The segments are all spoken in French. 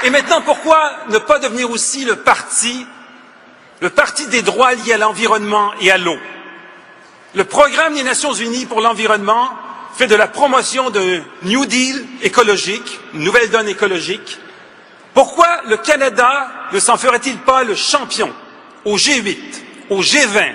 Et maintenant, pourquoi ne pas devenir aussi le parti des droits liés à l'environnement et à l'eau? Le programme des Nations Unies pour l'environnement fait de la promotion d'un New Deal écologique, une nouvelle donne écologique. Pourquoi le Canada ne s'en ferait-il pas le champion au G8, au G20,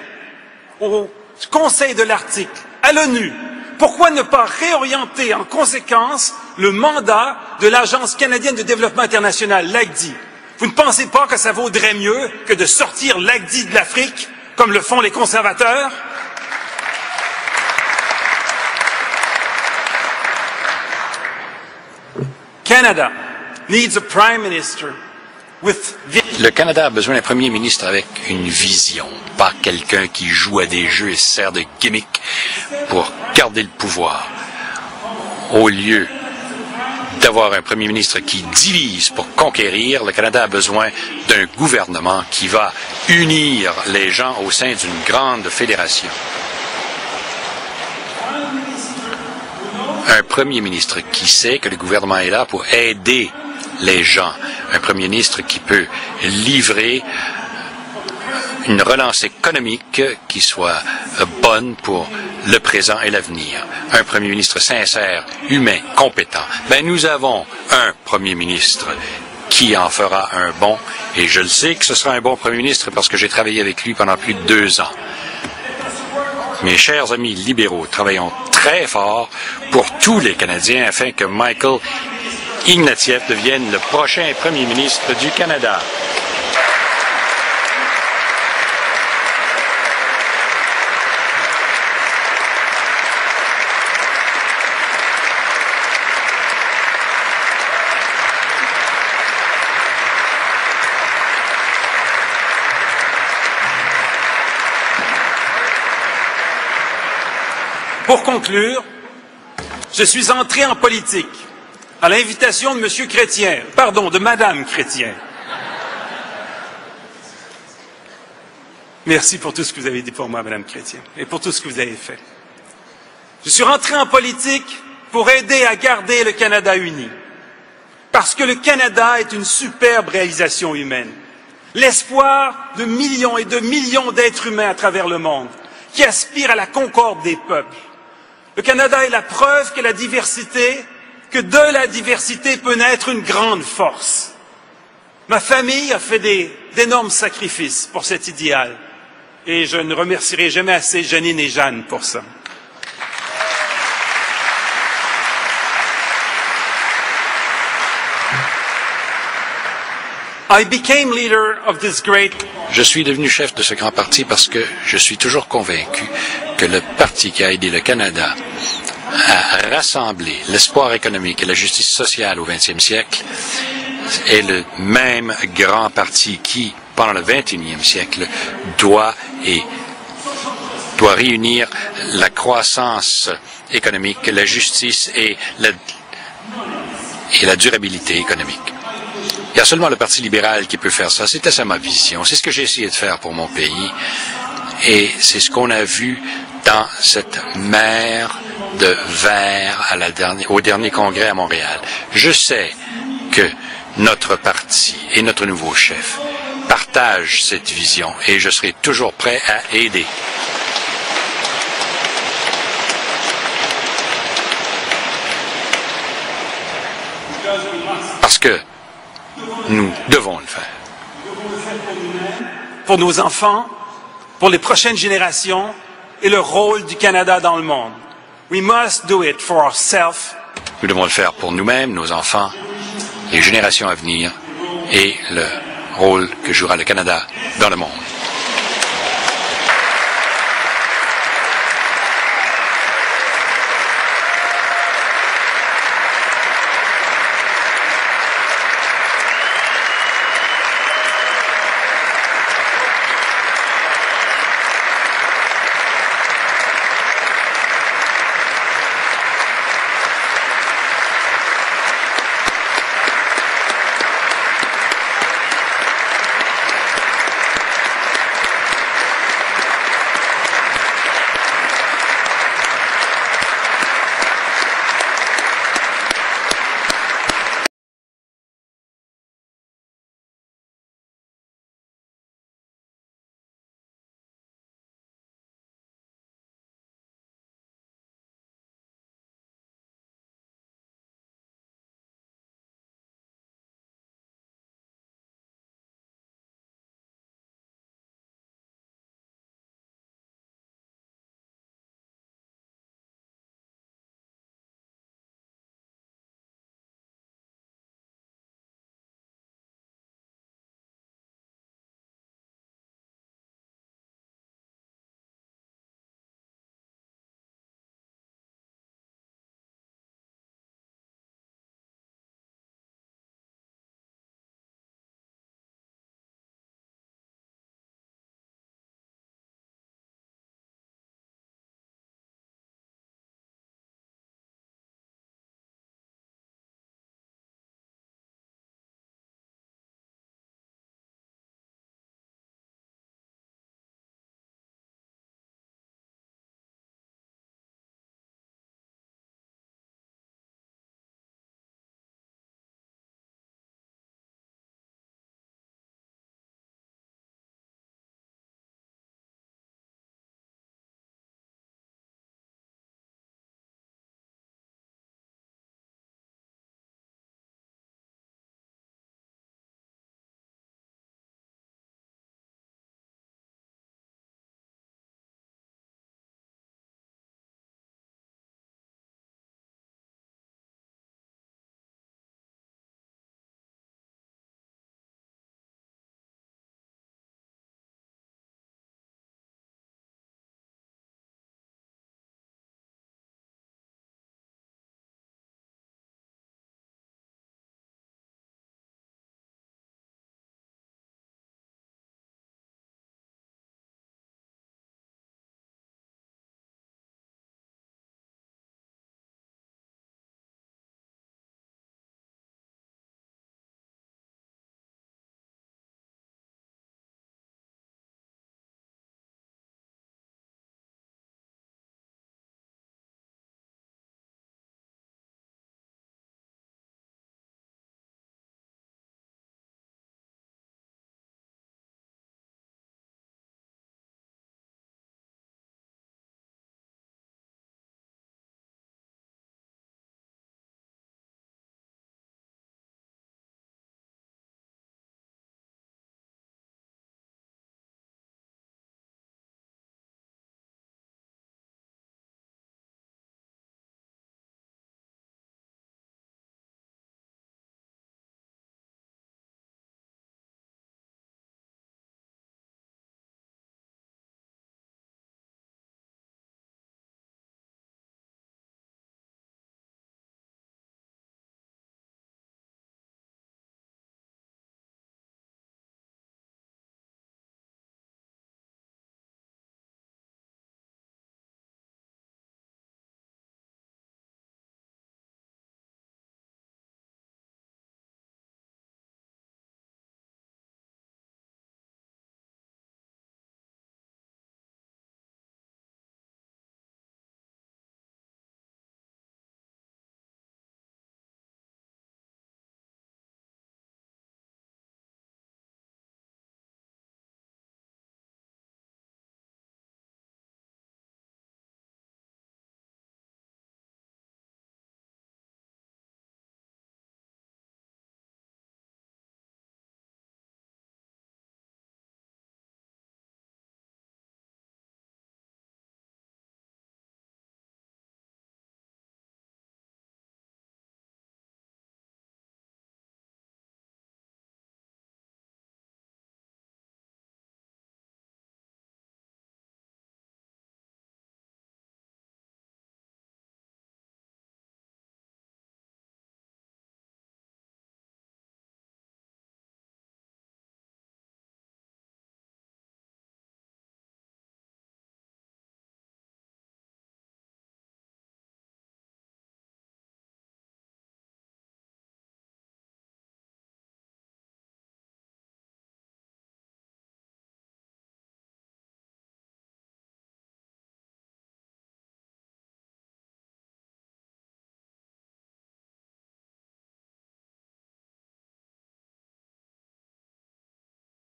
au Conseil de l'Arctique, à l'ONU? Pourquoi ne pas réorienter en conséquence le mandat de l'Agence canadienne de développement international, l'ACDI? Vous ne pensez pas que ça vaudrait mieux que de sortir l'ACDI de l'Afrique, comme le font les conservateurs? Canada needs a prime minister with vision. Le Canada a besoin d'un premier ministre avec une vision, pas quelqu'un qui joue à des jeux et se sert de gimmicks pour garder le pouvoir. Au lieu d'avoir un premier ministre qui divise pour conquérir, le Canada a besoin d'un gouvernement qui va unir les gens au sein d'une grande fédération. Un premier ministre qui sait que le gouvernement est là pour aider les gens. Un premier ministre qui peut livrer une relance économique qui soit bonne pour le présent et l'avenir. Un premier ministre sincère, humain, compétent. Ben, nous avons un premier ministre qui en fera un bon, et je le sais que ce sera un bon premier ministre parce que j'ai travaillé avec lui pendant plus de 2 ans. Mes chers amis libéraux, travaillons très fort pour tous les Canadiens afin que Michael Ignatieff devienne le prochain premier ministre du Canada. Pour conclure, je suis entré en politique à l'invitation de Monsieur Chrétien, pardon, de Madame Chrétien. Merci pour tout ce que vous avez dit pour moi, Madame Chrétien, et pour tout ce que vous avez fait. Je suis rentré en politique pour aider à garder le Canada uni, parce que le Canada est une superbe réalisation humaine, l'espoir de millions et de millions d'êtres humains à travers le monde, qui aspirent à la concorde des peuples. Le Canada est la preuve que de la diversité peut naître une grande force. Ma famille a fait d'énormes sacrifices pour cet idéal, et je ne remercierai jamais assez Janine et Jeanne pour ça. Je suis devenu chef de ce grand parti parce que je suis toujours convaincu que le parti qui a aidé le Canada à rassembler l'espoir économique et la justice sociale au 20e siècle est le même grand parti qui, pendant le 21e siècle, doit réunir la croissance économique, la justice et la durabilité économique. Il y a seulement le Parti libéral qui peut faire ça. C'était ça ma vision. C'est ce que j'ai essayé de faire pour mon pays. Et c'est ce qu'on a vu dans cette mer de verre au dernier congrès à Montréal. Je sais que notre parti et notre nouveau chef partagent cette vision et je serai toujours prêt à aider. Parce que nous devons le faire. Pour nos enfants, pour les prochaines générations et le rôle du Canada dans le monde. We must do it for ourselves. Nous devons le faire pour nous-mêmes, nos enfants, les générations à venir et le rôle que jouera le Canada dans le monde.